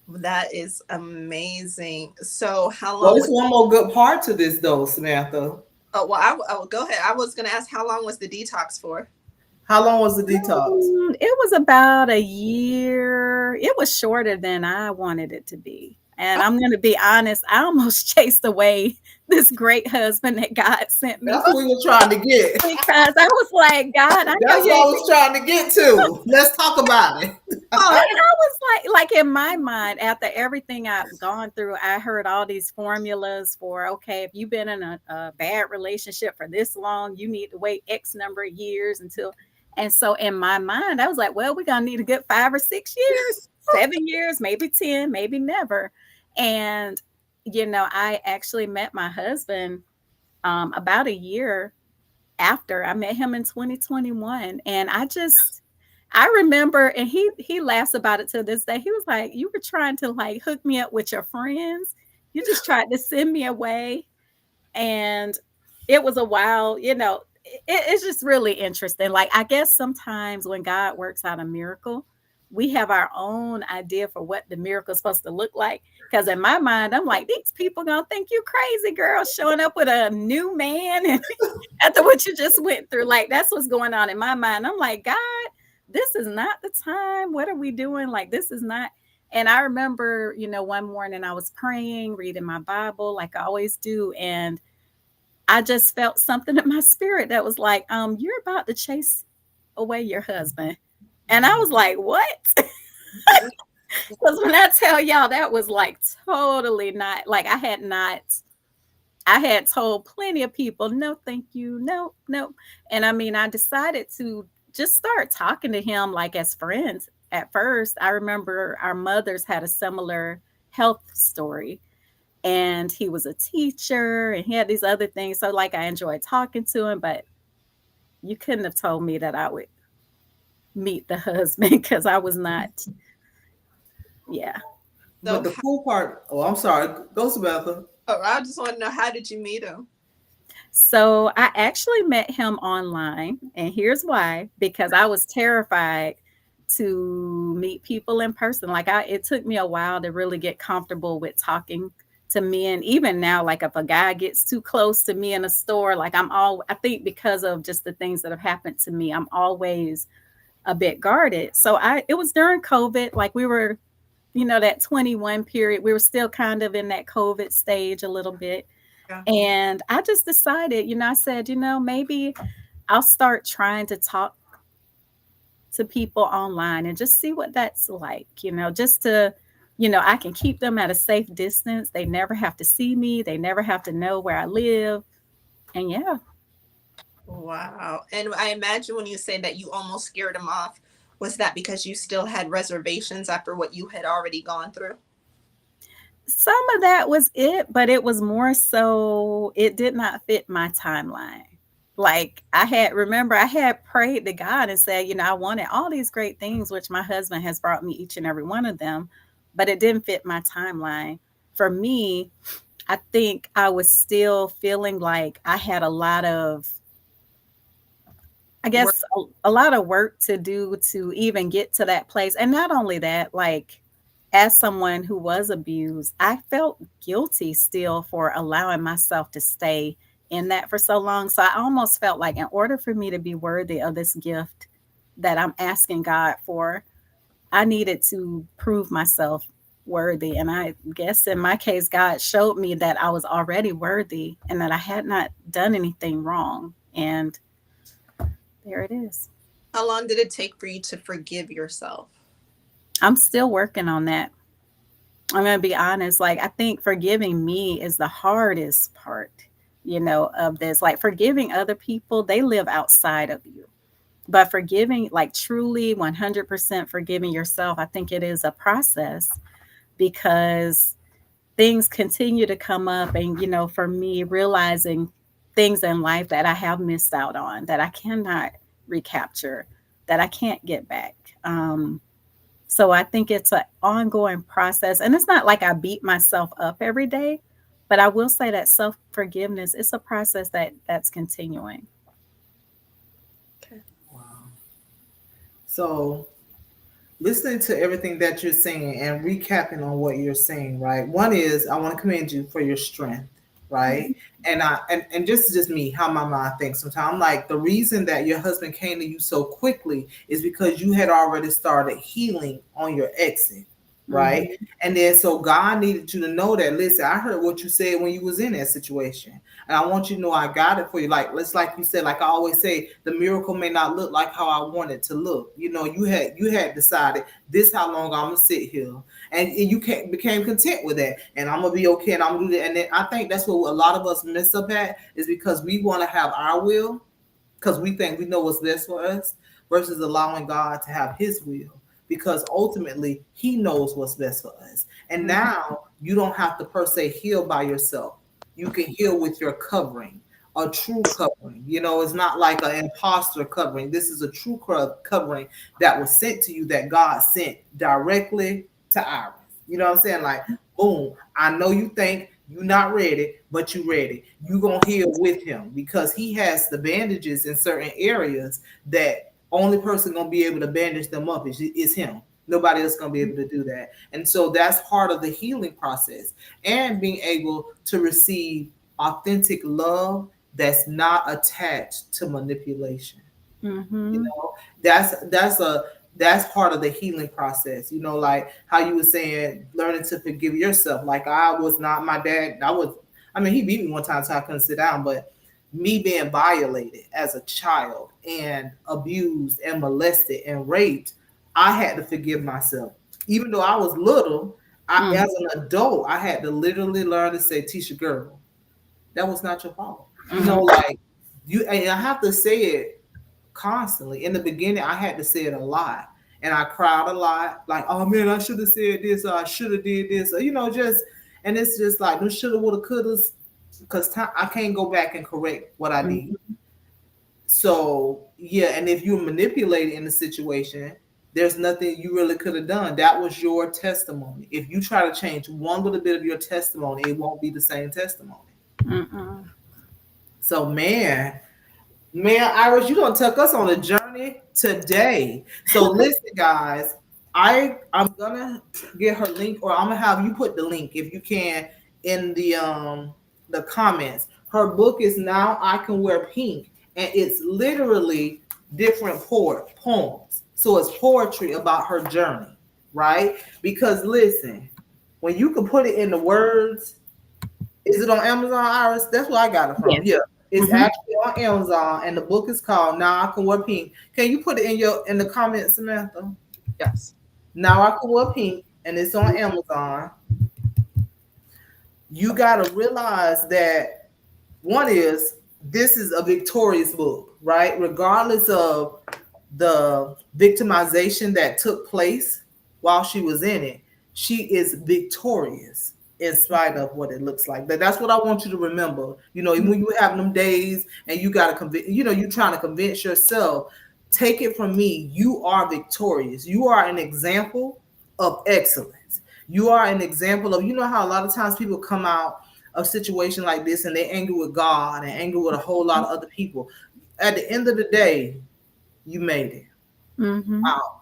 that is amazing. So, how Well, long it's was one more good part to this though, Samantha. oh well I will go ahead. I was going to ask how long was the detox for? How long was the detox? It was about a year. It was shorter than I wanted it to be. And I'm going to be honest, I almost chased away this great husband that God sent me That's what we were trying to get. because I was like, God, I know That's you what I ain't. was trying to get to. Let's talk about it. Oh, And I was like in my mind, after everything I've gone through, I heard all these formulas for, okay, if you've been in a bad relationship for this long, you need to wait X number of years until. And so in my mind, I was like, well, we're going to need a good 5 or 6 years, 7 years, maybe 10, maybe never. And, I actually met my husband about a year after. I met him in 2021. And I remember, and he laughs about it to this day. He was like, "You were trying to like hook me up with your friends. You just tried to send me away." And it was a while, it's just really interesting. Like, I guess sometimes when God works out a miracle, we have our own idea for what the miracle is supposed to look like. Because in my mind, I'm like, these people gonna think you crazy, girl, showing up with a new man and after what you just went through. Like, that's what's going on in my mind. I'm like, God, this is not the time. What are we doing? Like, this is not. And I remember, one morning I was praying, reading my Bible like I always do. And I just felt something in my spirit that was like, you're about to chase away your husband. And I was like, what? Because when I tell y'all, that was like totally not like I had told plenty of people, no, thank you, no, no. And I mean, I decided to just start talking to him like as friends. At first, I remember our mothers had a similar health story. and he was a teacher and he had these other things. So like I enjoyed talking to him, but you couldn't have told me that I would meet the husband because I was not, yeah. But So, the cool part, oh, I'm sorry, go Samantha. I just want to know, how did you meet him? So I actually met him online, and here's why, because I was terrified to meet people in person. Like it took me a while to really get comfortable with talking to men. Even now, like if a guy gets too close to me in a store, like I think because of just the things that have happened to me, I'm always a bit guarded. So it was during COVID, like we were, that 21 period, we were still kind of in that COVID stage a little bit. Yeah. And I just decided, I said, maybe I'll start trying to talk to people online and just see what that's like, just to, I can keep them at a safe distance. They never have to see me, they never have to know where I live. And yeah. Wow. And I imagine when you say that you almost scared him off, was that because you still had reservations after what you had already gone through? Some of that was it, but it was more so it did not fit my timeline. Like I had prayed to God and said, I wanted all these great things, which my husband has brought me each and every one of them, but it didn't fit my timeline. For me, I think I was still feeling like I had a lot of, I Work. guess, a lot of work to do to even get to that place. And not only that, like, as someone who was abused, I felt guilty still for allowing myself to stay in that for so long. So I almost felt like, in order for me to be worthy of this gift that I'm asking God for, I needed to prove myself worthy. And I guess in my case, God showed me that I was already worthy and that I had not done anything wrong. And there it is. How long did it take for you to forgive yourself? I'm still working on that. I'm going to be honest. Like, I think forgiving me is the hardest part, of this. Like, forgiving other people, they live outside of you. But forgiving, like truly 100% forgiving yourself, I think it is a process because things continue to come up. And, for me, realizing things in life that I have missed out on, that I cannot recapture, that I can't get back. So I think it's an ongoing process. And it's not like I beat myself up every day, but I will say that self-forgiveness is a process that's continuing. Okay. Wow. So listening to everything that you're saying and recapping on what you're saying, right? One is I want to commend you for your strength, right? And just me, how my mind thinks sometimes. I'm like, the reason that your husband came to you so quickly is because you had already started healing on your exit, right? Mm-hmm. And then so God needed you to know that, listen, I heard what you said when you was in that situation. And I want you to know I got it for you. Like you said, like I always say, the miracle may not look like how I want it to look. You had decided this how long I'm gonna sit here. And became content with that. And I'm gonna be okay and I'm gonna do that. And then I think that's what a lot of us mess up at, is because we want to have our will because we think we know what's best for us versus allowing God to have his will, because ultimately he knows what's best for us. And Mm-hmm. now you don't have to per se heal by yourself. You can heal with your covering, a true covering. It's not like an imposter covering. This is a true covering that was sent to you, that God sent directly to Iris. You know what I'm saying? Like, boom, I know you think you're not ready, but you ready. You gonna heal with him because he has the bandages in certain areas that only person gonna be able to bandage them up is him. Nobody else gonna be able to do that. And so that's part of the healing process, and being able to receive authentic love that's not attached to manipulation. you Mm-hmm. know that's part of the healing process. Like how you were saying, learning to forgive yourself. Like, I was not, my dad, he beat me one time so I couldn't sit down, but me being violated as a child and abused and molested and raped, I had to forgive myself. Even though I was little, Mm-hmm. as an adult, I had to literally learn to say, Tisha, girl, that was not your fault. Like, and I have to say it constantly. In the beginning, I had to say it a lot, and I cried a lot. Like, oh man, I should have said this, or I should have did this, or just. And it's just like no shoulda, woulda, couldas, because I can't go back and correct what I did. Mhm. So yeah, and if you're manipulated in the situation, there's nothing you really could have done. That was your testimony. If you try to change one little bit of your testimony, it won't be the same testimony. Mm-mm. So man, Iris, you don't took us on a journey today. So listen, guys, I'm gonna get her link, or I'm gonna have you put the link if you can in the comments. Her book is Now I Can Wear Pink, and it's literally different poems. So it's poetry about her journey, right? Because listen, when you can put it in the words, is it on Amazon, Iris? That's where I got it from. Yes. Yeah. It's Hmm. actually on Amazon, and the book is called Now I Can Wear Pink. Can you put it in the comments, Samantha? Yes. Now I Can Wear Pink, and it's on Amazon. You gotta realize that one is this is a victorious book, right? Regardless of the victimization that took place while she was in it, she is victorious in spite of what it looks like. That's what I want you to remember. You know, when you have them days and you got to convince, you know, you're trying to convince yourself, take it from me, you are victorious. You are an example of excellence. You are an example of, you know, how a lot of times people come out of situation like this and they're angry with God and angry with a whole lot of other people. At the end of the day, you made it Hmm. out.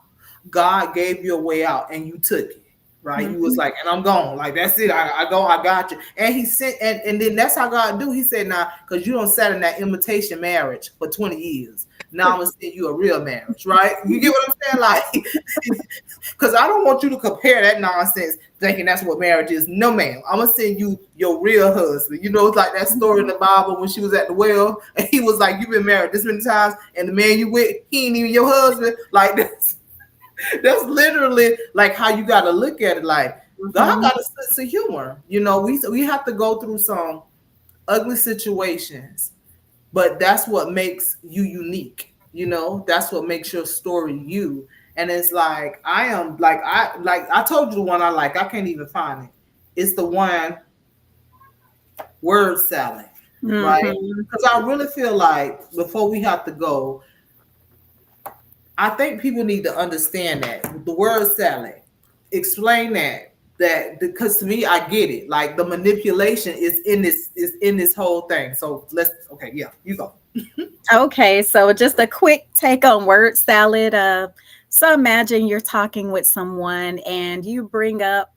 God gave you a way out and you took it. Right? You was Hmm. like, and I'm gone. Like that's it. I go, I got you. And he sent and then that's how God do. He said, now, because you don't sat in that imitation marriage for 20 years. Now I'm gonna send you a real marriage, right? You get what I'm saying? Like, because I don't want you to compare that nonsense thinking that's what marriage is. No, ma'am. I'm gonna send you your real husband. You know, it's like that story in the Bible when she was at the well and he was like, you've been married this many times, and the man you with, he ain't even your husband. Like that's literally like how you got to look at it. Like God Hmm. got a sense of humor. You know, we have to go through some ugly situations, but that's what makes you unique. You know, that's what makes your story you. And it's like I told you the one I like. I can't even find it. It's the one word salad, right? Hmm. Because I really feel like before we have to go, I think people need to understand that the word salad. Explain that because to me I get it. Like the manipulation is in this whole thing. So let's okay, yeah, you go. Okay, so just a quick take on word salad. So imagine you're talking with someone and you bring up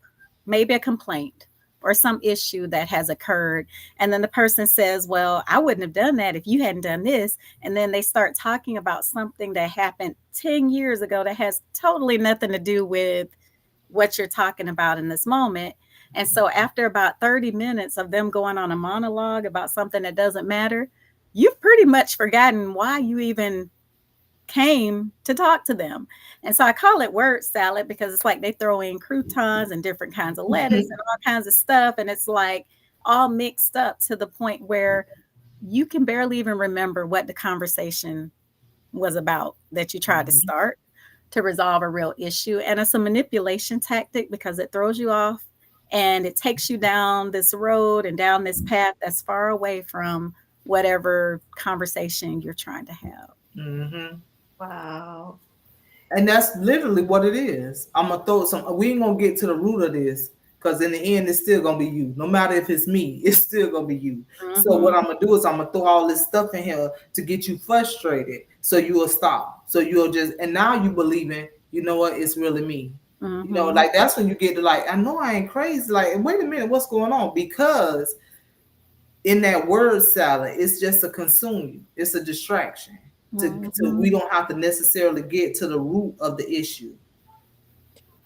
maybe a complaint or some issue that has occurred. And then the person says, well, I wouldn't have done that if you hadn't done this. And then they start talking about something that happened 10 years ago that has totally nothing to do with what you're talking about in this moment. And so after about 30 minutes of them going on a monologue about something that doesn't matter, you've pretty much forgotten why you even came to talk to them. And so I call it word salad because it's like they throw in croutons and different kinds of lettuce and all kinds of stuff. And it's like all mixed up to the point where you can barely even remember what the conversation was about that you tried to start to resolve a real issue. And it's a manipulation tactic because it throws you off and it takes you down this road and down this path that's far away from whatever conversation you're trying to have. Mm-hmm. Wow. And that's literally what it is. I'm gonna throw some. We ain't gonna get to the root of this because in the end, it's still gonna be you. No matter if it's me, it's still gonna be you. So Mm-hmm. what I'm gonna do is I'm gonna throw all this stuff in here to get you frustrated, so you will stop. So you'll just and now you believing, you know what? It's really me. You know, Mm-hmm. like that's when you get to like, I know I ain't crazy. Like, wait a minute, what's going on? Because in that word salad, it's just to consume you. It's a distraction. To Mm-hmm. we don't have to necessarily get to the root of the issue.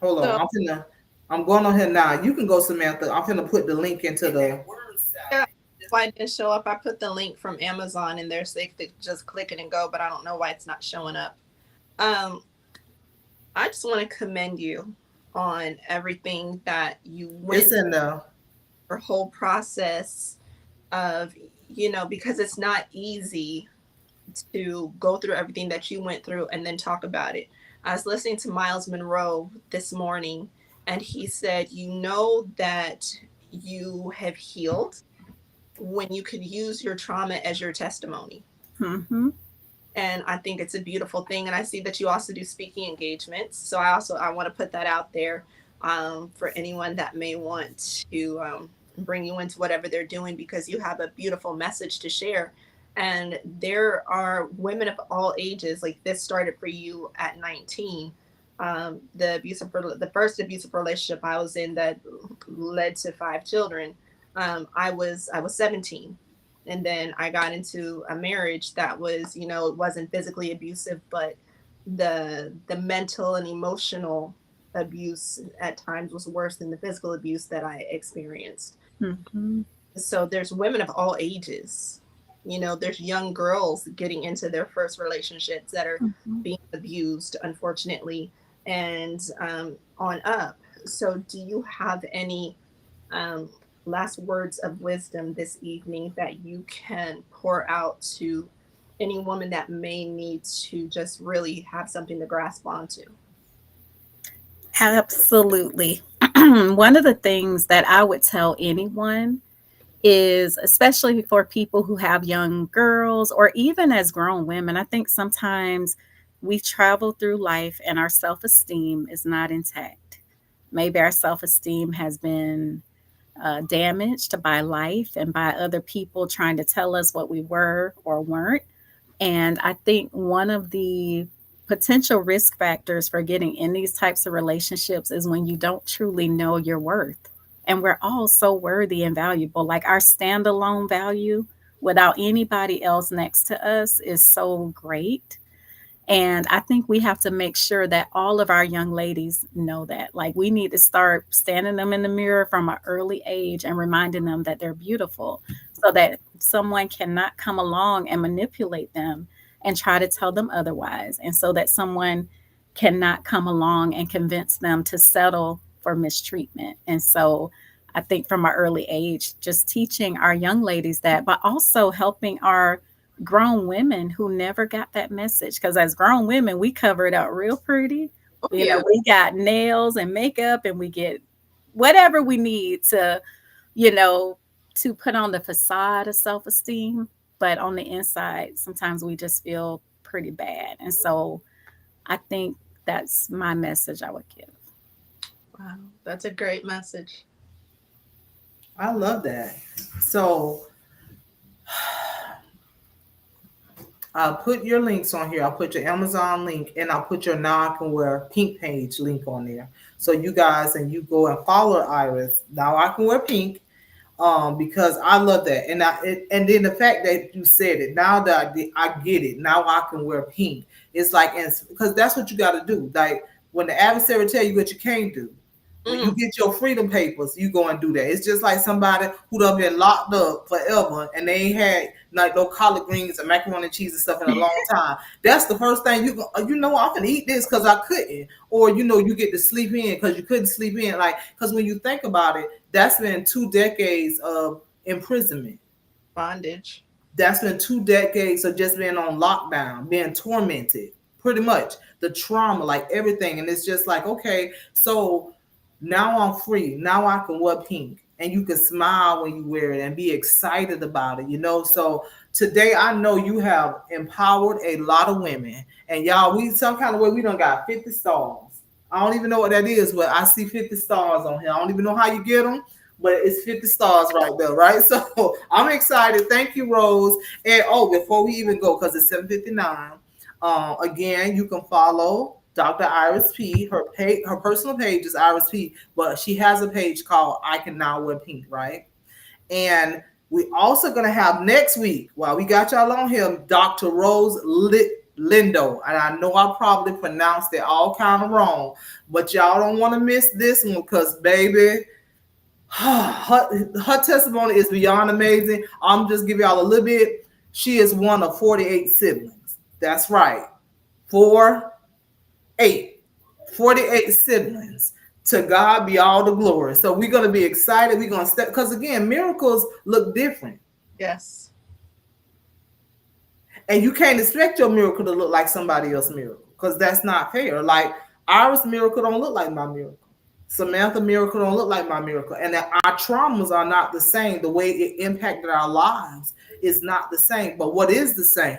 Hold So on, I'm going on here now. You can go, Samantha. I'm gonna put the link into the. yeah, why it didn't show up. I put the link from Amazon in there so they could just click it and go, but I don't know why it's not showing up. Um, I just want to commend you on everything that you It's went through, in the. your whole process of, because it's not easy to go through everything that you went through and then talk about it. I was listening to Miles Monroe this morning, and he said, that you have healed when you could use your trauma as your testimony. Mm-hmm. And I think it's a beautiful thing. And I see that you also do speaking engagements. So I want to put that out there, for anyone that may want to, bring you into whatever they're doing, because you have a beautiful message to share. And there are women of all ages. Like, this started for you at 19. The first abusive relationship I was in that led to 5 children. I was 17, and then I got into a marriage that was, it wasn't physically abusive, but the mental and emotional abuse at times was worse than the physical abuse that I experienced. Mm-hmm. So there's women of all ages. There's young girls getting into their first relationships that are Mm-hmm. being abused, unfortunately, and on up. So, do you have any um, last words of wisdom this evening that you can pour out to any woman that may need to just really have something to grasp onto? Absolutely. One of the things that I would tell anyone is, especially for people who have young girls or even as grown women, I think sometimes we travel through life and our self esteem is not intact. Maybe our self esteem has been damaged by life and by other people trying to tell us what we were or weren't. And I think one of the potential risk factors for getting in these types of relationships is when you don't truly know your worth. And we're all so worthy and valuable. Like, our standalone value without anybody else next to us is so great. And I think we have to make sure that all of our young ladies know that. Like, we need to start standing them in the mirror from an early age and reminding them that they're beautiful, so that someone cannot come along and manipulate them and try to tell them otherwise. And so that someone cannot come along and convince them to settle for mistreatment. And so I think from an early age, just teaching our young ladies that, but also helping our grown women who never got that message. Because as grown women, we cover it up real pretty. Oh, yeah. We got nails and makeup, and we get whatever we need you know, to put on the facade of self esteem. But on the inside, sometimes we just feel pretty bad. And so I think that's my message I would give. Wow, that's a great message. I love that. So I'll put your links on here. I'll put your Amazon link and I'll put your Now I Can Wear Pink page link on there. So you guys, and you go and follow Iris. Now I Can Wear Pink, because I love that. And then the fact that you said it, now that I get it. Now I can wear pink. It's like, because that's what you got to do. Like, when the adversary tell you what you can't do, when you Mm, get your freedom papers, you go and do that. It's just like somebody who done been locked up forever and they ain't had like no collard greens and macaroni and cheese and stuff in a long time. That's the first thing I can eat this because I couldn't, or you get to sleep in because you couldn't sleep in. Like, because when you think about it, that's been 2 decades of imprisonment. bondage. That's been 2 decades of just being on lockdown, being tormented, pretty much the trauma, like everything. And it's just like, okay, so now I'm free. Now I can wear pink. And you can smile when you wear it and be excited about it. So today I know you have empowered a lot of women. And y'all, we some kind of way we done got 50 stars. I don't even know what that is, but I see 50 stars on here. I don't even know how you get them, but it's 50 stars right there, right? So I'm excited. Thank you, Rose. And before we even go, because it's 7:59, again, you can follow Dr. Iris P. Her personal page is Iris P, but she has a page called I Can Now Wear Pink, right? And we also gonna have next week, while we got y'all on here, Dr. Rose Lindo. And I know I probably pronounced it all kind of wrong, but y'all don't want to miss this one because, baby, her testimony is beyond amazing. I'm just giving y'all a little bit. She is one of 48 siblings. That's right. 48 siblings. To God be all the glory. So we're going to be excited. We're going to step, because again, miracles look different. Yes. And you can't expect your miracle to look like somebody else's miracle, because that's not fair. Like, Iris' miracle don't look like my miracle. Samantha miracle don't look like my miracle. And that our traumas are not the same. The way it impacted our lives is not the same. But what is the same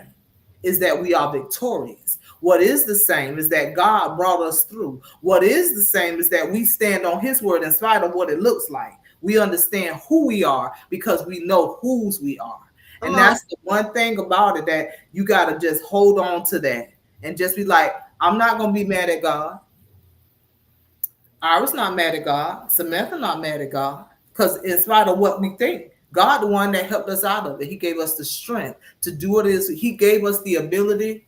is that we are victorious. What is the same is that God brought us through. What is the same is that we stand on his word in spite of what it looks like. We understand who we are because we know whose we are. Come And on. that's the one thing about it, that you got to just hold on to that and just be like, I'm not going to be mad at God. Iris not mad at God. Samantha not mad at God. Because in spite of what we think, God the one that helped us out of it. He gave us the strength to do what it is. He gave us the ability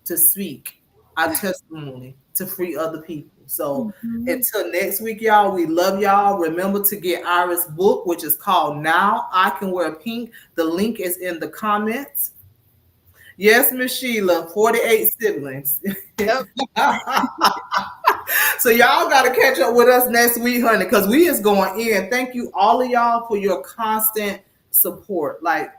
to speak our testimony to free other people. So until next week, y'all, we love y'all. Remember to get Iris' book, which is called Now I Can Wear Pink. The link is in the comments. Yes, Miss Sheila, 48 siblings. Yep. So y'all got to catch up with us next week, honey, because we is going in. Thank you, all of y'all, for your constant support. Like,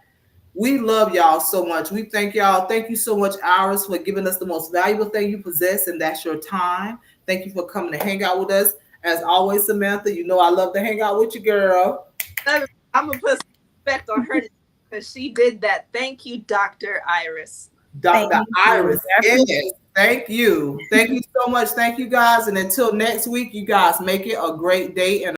we love y'all so much. We thank y'all. Thank you so much, Iris, for giving us the most valuable thing you possess, and that's your time. Thank you for coming to hang out with us. As always, Samantha, you know I love to hang out with you, girl. I'm gonna put some respect on her because she did that. Thank you, Dr. Iris. Dr. Iris. You. Yes. Thank you. Thank you so much. Thank you, guys. And until next week, you guys make it a great day and